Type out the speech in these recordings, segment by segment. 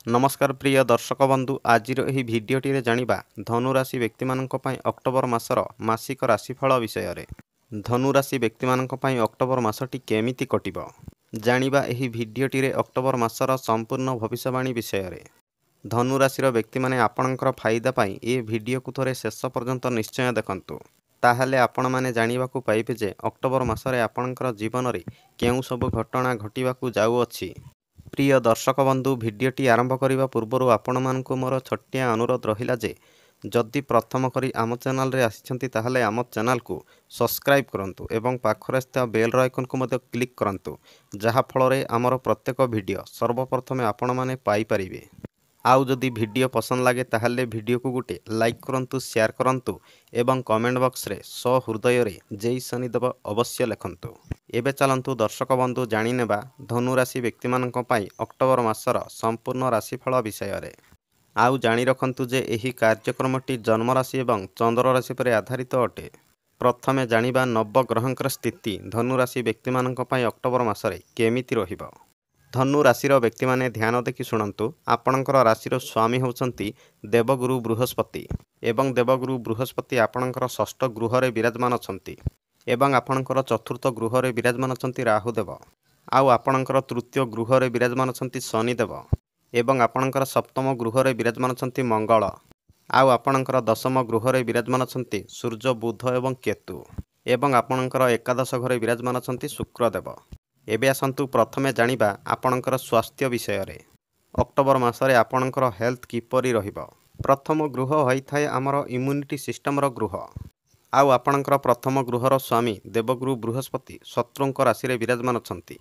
नमस्कार प्रिय दर्शक बंधु आज भिडटी जानिबा धनुराशि व्यक्ति अक्टोबर मासर मासिक राशिफल विषय रे। धनुराशि व्यक्ति अक्टोबर मासटी केमिति कटिब जानिबा एही भिडटी अक्टोबर मासर संपूर्ण भविष्यवाणी विषय रे। धनुराशि व्यक्ति माने आपणकर फायदा पाई ए वीडियो को थोड़े शेष पर्यंत निश्चय देखंतु ताहले आपण माने जानिबाकू पाइबे जे अक्टोबर मासरे आपणकर जीवन रे केउ सब घटना घटिबाकू जाउअछि। प्रिय दर्शक बंधु भिडटी आरंभ करने पूर्व आपण मानक मोर छोटिया अनुरोध रहिला जे जदि प्रथम करी आम चैनल रे आसिछंती ताहले आम चैनल को सब्सक्राइब करंतु एवं पाखरे स्थित बेल आइकन को मध्य क्लिक करंतु जहा फल रे आमर प्रत्येक वीडियो सर्वप्रथमे आपण माने पाई परिबे। आउ जदि वीडियो पसंद लगे ताहले वीडियो को गोटे लाइक करंतु, शेयर करंतु एवं कमेंट बॉक्स रे सहृदय रे जय शनिदेव अवश्य लिखंतु। एबे चलंतु दर्शक बंधु जानि नेबा धनुराशि व्यक्ति मानक पई अक्टोबर मासर संपूर्ण राशिफल विषय रे। आउ जानि रखंतु जे एही कार्यक्रमटी जन्म राशि एवं चंद्र राशि पर आधारित अटे। प्रथमे जानिबा नवग्रहंकर स्थिति धनुराशि व्यक्ति मानक पई अक्टोबर मासरे केमिति रहिबो। धनु राशिर व्यक्ति माने ध्यान देखि शुणंतु आपणकर राशिर स्वामी होउछंती देवगुरु बृहस्पति एवं देवगुरु बृहस्पति आपणकर षष्ठ गृह रे विराजमान अछंती एवं आपणकर चतुर्थ गृह रे विराजमान अछंती राहुदेव। आउ आपणकर तृतीय गृह रे विराजमान अछंती शनिदेव एवं आपणकर सप्तम गृह रे विराजमान अछंती मंगल। आउ आपणकर दशम गृह रे विराजमान अछंती सूर्य बुध एवं केतु एवं आपणकर एकादश घरे विराजमान अछंती शुक्रदेव। एबे आसंतु प्रथमे जानिबा आपणकर स्वास्थ्य विषय रे। अक्टोबर मासरे आपणकर हेल्थ किपरि रहिबो। प्रथम गृह होइथाय आमर इम्यूनिटी सिस्टम रो गृह। आउ आपणकर प्रथम गृहर स्वामी देवगुरु बृहस्पति शत्रुंक राशि रे विराजमान अछंती।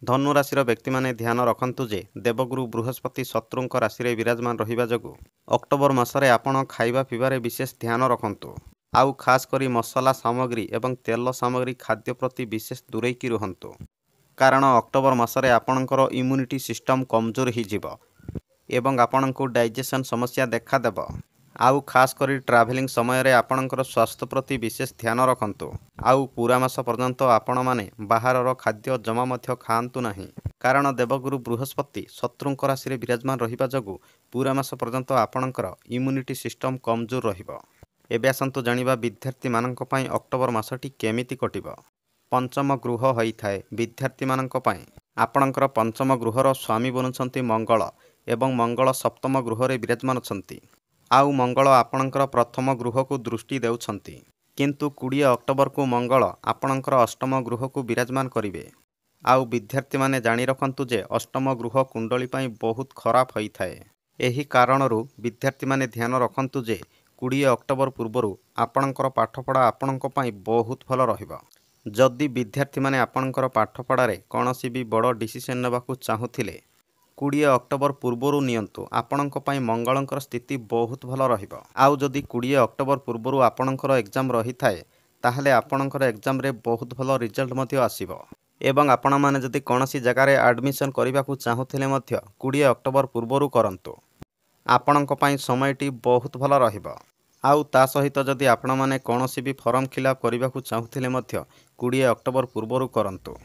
धनु राशिर व्यक्ति माने ध्यान रखंतु जे देवगुरु बृहस्पति शत्रुंक राशि रे विराजमान रहिबा जगु अक्टोबर मासरे आपण खाइबा पिबारे विशेष ध्यान रखंतु। आउ खास करी मसला सामग्री एवं तेल सामग्री खाद्य प्रति विशेष दूरेकी रहंतु कारण अक्टोबर मासरे आपणकर इम्यूनिटी सिस्टम कमजोर ही जीवो एवं आपणको डाइजेशन समस्या देखा देबो। आउ खास करी ट्रैवलिंग समय रे आपणकर स्वास्थ्य प्रति विशेष ध्यान रखंतु। आउ पूरा मास पर्यंत आपण माने बाहरर खाद्य जमा मध्य खाआंतु नाही कारण देवगुरु बृहस्पति शत्रुंक राशि रे विराजमान रहिबा जगु पूरा मास पर्यंत आपणकर इम्यूनिटी सिस्टम कमजोर रहिबो। एबे आसंतु जानिबा विद्यार्थी मानक पई अक्टोबर मासटी केमिति कटिबो। पंचम गृह होइथाय विद्यार्थी मानक पई आपणकर पंचम गृहर स्वामी बनुछंती मंगल एवं मंगल सप्तम गृह रे विराजमान अछंती। आउ मंगल आपणकर प्रथम गृह को दृष्टि देउछंती किंतु 20 अक्टोबर को मंगल आपणकर अष्टम गृह को विराजमान करिवे। आउ विद्यार्थी माने जानि रखंतु जे अष्टम गृह कुंडली पई बहुत खराब होइथाय। एही कारणरू विद्यार्थी माने ध्यान रखंतु जे 20 अक्टोबर पूर्वरु आपणकर पाठपढ़ा आपणक पई बहुत भल रहिबो। जदि विद्यार्थी माने आपणकर पाठपढ़ारे कौनसी भी बड़ डिसीजन नेबाकू चाहुथिले 20 अक्टोबर पूर्वरु नियंतु आपणक पई मंगलंकर स्थिति बहुत भल रहिबो। आउ जदि 20 अक्टोबर पूर्वरु आपणकर एग्जाम रही थाए ताहले आपणकर एग्जाम रे बहुत भल रिजल्ट मध्य आसीबो एवं आपण माने जदि कौनसी जगह रे एडमिशन करिबाकू चाहुथिले मध्य 20 अक्टोबर पूर्वरु करंतु आपणक पई समयटी बहुत भल रहिबो। आउ ता सहित जदि आपण माने कौनसी भी फॉर्म फिलअप करिबाकू चाहुथिले मध्य 20 अक्टोबर पूर्वरु करंतु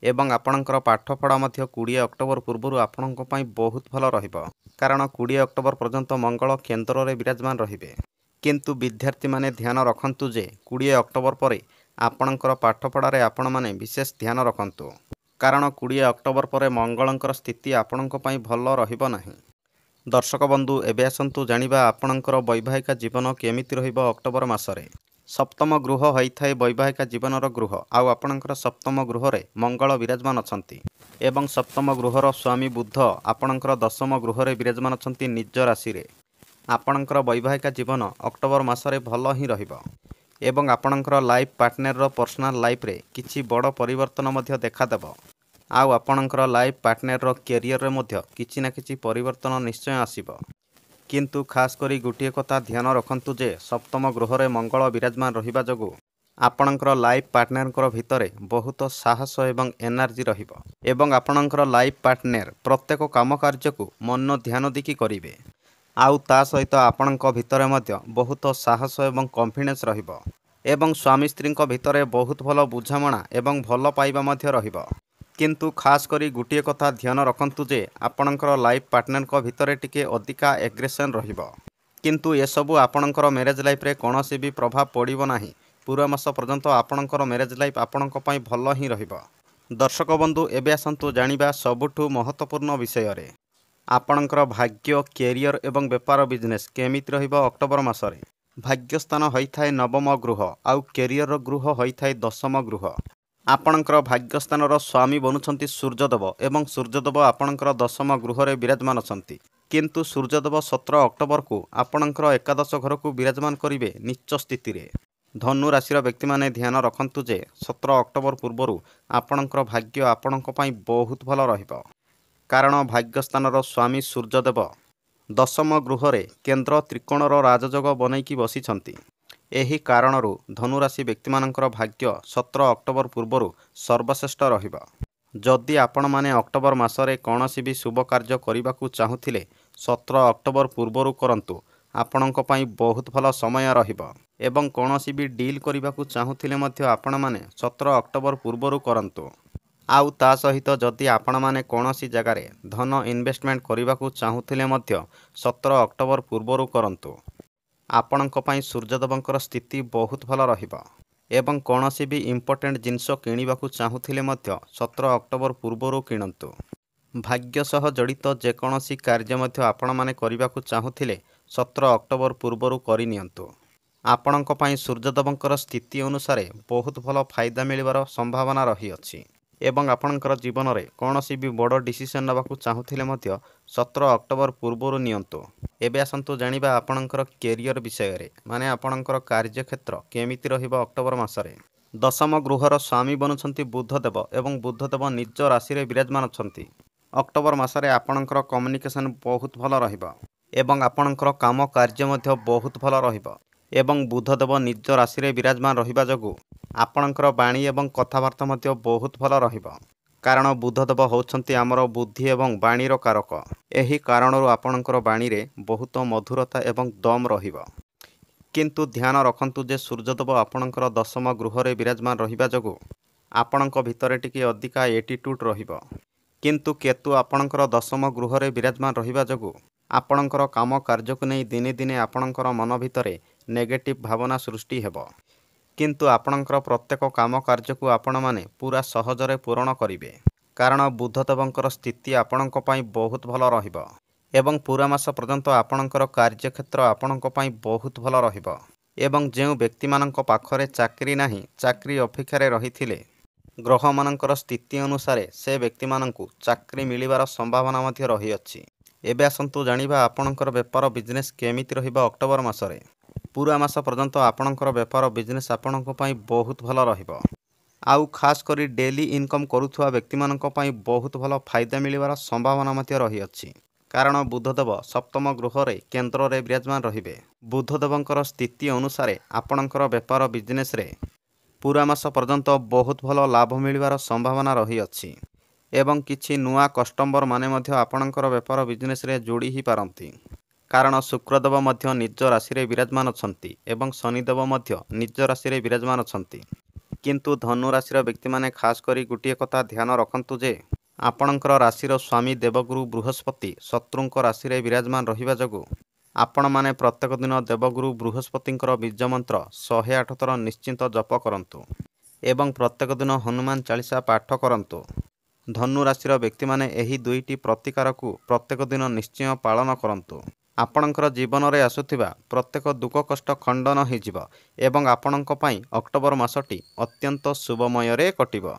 एवं आपणकर पाठपढ़ा मध्य 20 अक्टोबर पूर्वरु आपणक पई बहुत भल रहिबो कारण 20 अक्टोबर पर्यंत मंगल केंद्र रे विराजमान रहिबे। किंतु विद्यार्थी माने ध्यान रखंतु जे 20 अक्टोबर परे आपणकर पाठपढ़ा रे आपण माने विशेष ध्यान रखंतु कारण 20 अक्टोबर परे मंगलंकर स्थिति आपणक पई भल रहिबो नाही। दर्शक बंधु एबे आसंतु जानिबा आपणकर वैवाहिक जीवन केमिति रहिबो अक्टोबर मासरे। सप्तम गृह होइथाय वैवाहिक जीवनर गृह। आउ आपणकर सप्तम गृह रे मंगल विराजमान अछंती एवं सप्तम गृहर स्वामी बुध आपणकर दशम गृह रे विराजमान अछंती निज राशि रे। आपणकर वैवाहिक जीवन अक्टोबर मासरे भल ही रहिबो एवं आपणकर लाइफ पार्टनर रो पर्सनल लाइफ रे किछि बड़ परिवर्तन मध्य देखा देबो। आउ आपणकर लाइफ पार्टनर रो कैरियर रे मध्य किछि ना किछि परिवर्तन निश्चय आसीबो। किंतु खास करी गोटे कथा ध्यान रखंतु जे सप्तम गृह रे मंगल विराजमान रहिबा जगु आपणकर लाइफ पार्टनर भितरे बहुत साहस एवं एनर्जी रहिबो एवं आपणकर लाइफ पार्टनर प्रत्येक काम कार्य को मन ध्यान दिकी करिवे। आउ ता सहित आपणक भितरे मध्य बहुत साहस एवं कॉन्फिडेंस रहिबो एवं स्वामी स्त्री भितरे बहुत भल बुझामणा एवं भल पाइबा मध्य रहिबो। किंतु खास करी गोटे कथा ध्यान रखंतु जे आपणकर लाइफ पार्टनर भितर टिके अधिका एग्रेशन रहिबो। किंतु ये सबु आपणकर मैरेज लाइफ रे कोनोसी भी प्रभाव पड़िबो नाही। पूरा मास पर्यंत आपणकर मैरेज लाइफ आपणक पई भल ही रहिबो। दर्शक बंधु एबे आसंतु जानिबा सबुठु महत्वपूर्ण विषय रे आपणकर भाग्य कैरियर एवं व्यापार बिजनेस केमिति रहिबो। अक्टोबर मासरे भाग्यस्थान होइथाय नवम गृह आउ कैरियर गृह होइथाय दशम गृह। आपणकर भाग्यस्थानर स्वामी बनुछंती सूर्यदेव एवं सूर्यदेव आपणकर दशम गृह रे विराजमान अछंती। किंतु सूर्यदेव 17 अक्टोबर को आपणकर एकादश घर को विराजमान करिवे नीच स्थिति रे। धनु राशि व्यक्ति माने ध्यान रखंतु जे 17 अक्टोबर पूर्वरु आपणकर भाग्य आपणक पई बहुत भल रहिबो। कारण भाग्यस्थानर स्वामी सूर्यदेव दशम गृह रे केंद्र त्रिकोणर राजयोग बनैकी बसिछंती। एही कारणरू धनुराशि व्यक्ति मानकर भाग्य 17 अक्टोबर पूर्वरु सर्वश्रेष्ठ रहिबो। जदि आपण माने अक्टोबर मासरे कौनसी भी शुभ कार्य करबाकू चाहुथिले 17 अक्टोबर पूर्वरु करंतु। आपणक पई बहुत भल समय रहिबो। एवं कौनसी भी डील करबाकू चाहुथिले मध्य आपण माने 17 अक्टोबर पूर्वरु करंतु। आउ ता सहित जदि आपण माने कौनसी जगार धन इन्वेस्टमेंट करबाकू चाहुथिले मध्य 17 अक्टोबर पूर्वरु करंतु। आपणक पई सूर्यदेवंकर स्थिति बहुत भल रहिबो। एवं कौनसी भी इम्पोर्टेंट जिनस किणिबाकू चाहुथिले मध्य 17 अक्टोबर पूर्वरु किणंतु। भाग्य सह जड़ित जेकोसी कार्य मध्य आपण माने करबाकू चाहुथिले 17 अक्टोबर पूर्वरु करि नियंतु। आपणक पई सूर्यदेवंकर स्थिति अनुसार बहुत भल फायदा मिलिबार संभावना रही अछि। एवं आपणकर जीवन में कौनसी भी बड़ डिसीजन नबाकू चाहुथिले मध्य 17 अक्टोबर पूर्वरु नियंतु। एबे आसंतु जानिबा आपणकर कैरियर विषय रे माने आपणकर कार्यक्षेत्र केमिति रहिबो। अक्टोबर मासरे दशम गृहर स्वामी बनुछंती बुधदेव एवं बुधदेव निज राशि रे विराजमान अछंती। अक्टोबर मासरे आपणकर कम्युनिकेशन बहुत भल रहिबो एवं आपणकर काम कार्य मध्य बहुत भल रहिबो। एवं बुधदेव निज राशि रे विराजमान रहिबा जगु आपणकर बाणी एवं कथाबार्ता मध्य बहुत भल रहिबो। कारण बुधदेव होउछंती आमर बुद्धि एवं बाणीर कारक। एही कारणरू आपणकर बाणी रे बहुत मधुरता एवं दम रहिबो। किंतु ध्यान रखंतु जे सूर्यदेव आपणकर दशम गृह रे विराजमान रहिबा जगु आपणक भितरे टिके अधिका एटीट्यूड रहिबो। किंतु केतु आपणकर दशम गृह रे विराजमान रहिबा जगु आपणकर काम कार्य को नै दिने दिने आपणकर मन भितरे नेगेटिव भावना सृष्टि हेबो। किंतु आपणकर प्रत्येक काम कार्य को आपण माने पूरा सहजरे पूर्ण करिवे। कारण बुधदेवंकर स्थिति आपणक पई बहुत भल रहिबो। एवं पूरा मास पर्यंत आपणकर कार्यक्षेत्र आपणक पई बहुत भल रहिबो। एवं जेउ व्यक्ति मानक पाखरे चाकरी नाही चाकरी अपेक्षारे रहिथिले ग्रह मानकर स्थिति अनुसार से व्यक्ति मानकु चाकरी मिलिबार संभावना मध्य रही अछि। एबे आसंतु जानिबा आपणकर व्यापार बिजनेस केमिति रहिबो। अक्टोबर मासरे पूरा मास पर्यंत आपणकर व्यापार बिजनेस आपणक पई बहुत भल रहिबो। आउ खास करी डेली इनकम करुथुवा व्यक्ति मानक पई बहुत भल फायदा मिलिबार संभावना मध्य रही अछि। कारण बुधदेव सप्तम गृह रे केंद्र रे विराजमान रहिबे। बुधदेवंकर स्थिति अनुसार आपणकर व्यापार बिजनेस रे पूरा मास पर्यंत बहुत भल लाभ मिलिबार संभावना रही अछि। एवं किछि नुआ कस्टमर माने मध्य आपणकर व्यापार बिजनेस रे जोड़ी ही पारंती। कारण शुक्रदेव मध्य निज राशि रे विराजमान अछंती एवं शनिदेव मध्य निज राशि रे विराजमान अछंती। किंतु धनु राशि व्यक्ति माने खास करी गोटे कथा ध्यान रखंतु जे आपणकर राशिर स्वामी देवगुरु बृहस्पति शत्रुंक राशि रे विराजमान रहिबा जगु आपण माने प्रत्येक दिन देवगुरु बृहस्पतिंकर बीज मंत्र 108 थर निश्चिंत जप करंतु। एवं प्रत्येक दिन हनुमान चालीसा पाठ करंतु। धनु राशि व्यक्ति माने एही दुईटी प्रतिकार को प्रत्येक दिन निश्चय पालन करंतु। आपणकर जीवन में आसुथिबा प्रत्येक दुख कष्ट खंडन होइजिबो एवं आपणक पई अक्टोबर मासटी अत्यंत शुभमय रे कटिबो।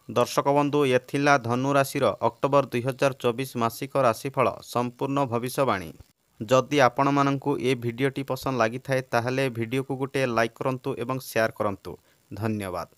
दर्शक बंधु एथिला धनु राशिर अक्टोबर 2024 मासिक राशिफल संपूर्ण भविष्यवाणी। जदि आपण मानंकु ए भिडियोटी पसंद लागि थाए ताहले भिडियो को गुटे लाइक करंतु एवं शेयर करंतु। धन्यवाद।